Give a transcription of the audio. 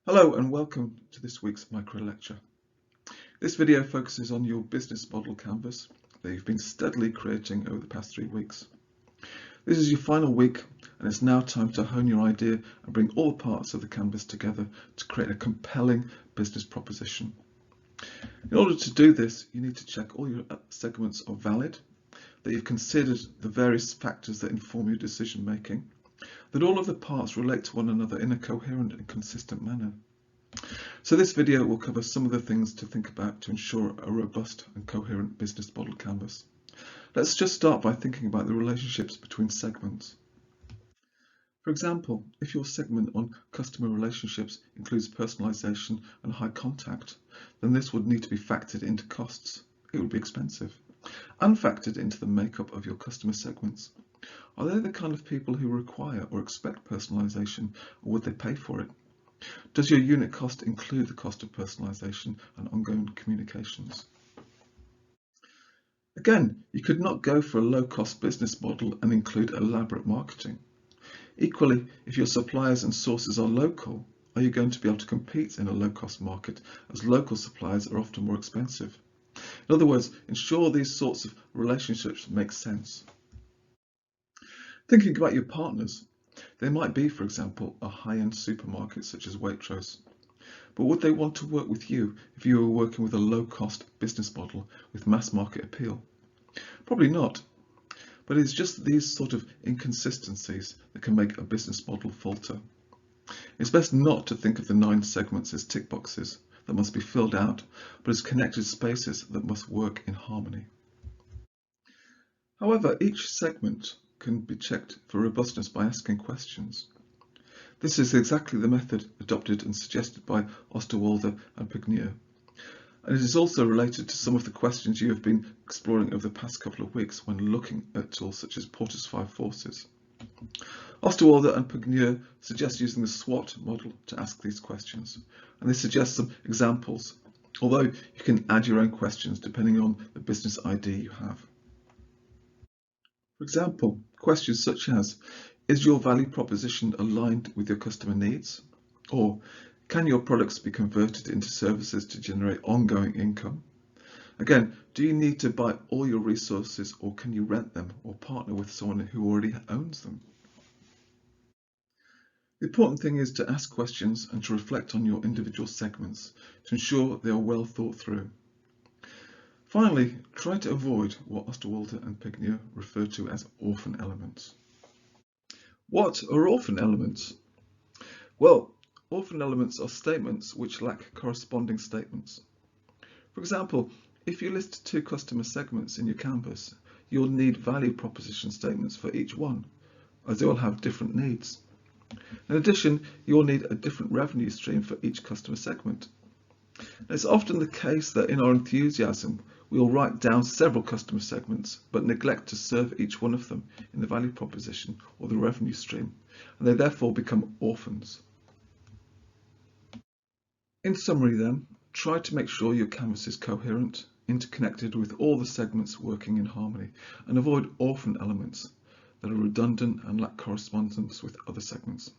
Hello and welcome to this week's micro lecture. This video focuses on your business model canvas that you've been steadily creating over the past 3 weeks. This is your final week and it's now time to hone your idea and bring all parts of the canvas together to create a compelling business proposition. In order to do this, you need to check all your segments are valid, that you've considered the various factors that inform your decision making, that all of the parts relate to one another in a coherent and consistent manner. So this video will cover some of the things to think about to ensure a robust and coherent business model canvas. Let's just start by thinking about the relationships between segments. For example, if your segment on customer relationships includes personalization and high contact, then this would need to be factored into costs. It would be expensive. And factored into the makeup of your customer segments. Are they the kind of people who require or expect personalization, or would they pay for it? Does your unit cost include the cost of personalization and ongoing communications? Again, you could not go for a low-cost business model and include elaborate marketing. Equally, if your suppliers and sources are local, are you going to be able to compete in a low-cost market, as local suppliers are often more expensive? In other words, ensure these sorts of relationships make sense. Thinking about your partners, they might be, for example, a high-end supermarket such as Waitrose. But would they want to work with you if you were working with a low-cost business model with mass market appeal? Probably not. But it's just these sort of inconsistencies that can make a business model falter. It's best not to think of the 9 segments as tick boxes that must be filled out, but as connected spaces that must work in harmony. However, each segment can be checked for robustness by asking questions. This is exactly the method adopted and suggested by Osterwalder and Pugnier, and it is also related to some of the questions you have been exploring over the past couple of weeks when looking at tools such as Porter's 5 Forces. Osterwalder and Pugnier suggest using the SWOT model to ask these questions, and they suggest some examples, although you can add your own questions depending on the business idea you have. For example, questions such as, is your value proposition aligned with your customer needs? Or, can your products be converted into services to generate ongoing income? Again, do you need to buy all your resources, or can you rent them or partner with someone who already owns them? The important thing is to ask questions and to reflect on your individual segments to ensure they are well thought through. Finally, try to avoid what Osterwalder and Pugnier refer to as orphan elements. What are orphan elements? Well, orphan elements are statements which lack corresponding statements. For example, if you list 2 customer segments in your canvas, you'll need value proposition statements for each one, as they all have different needs. In addition, you'll need a different revenue stream for each customer segment. It's often the case that in our enthusiasm, we will write down several customer segments, but neglect to serve each one of them in the value proposition or the revenue stream, and they therefore become orphans. In summary then, try to make sure your canvas is coherent, interconnected with all the segments working in harmony, and avoid orphan elements that are redundant and lack correspondence with other segments.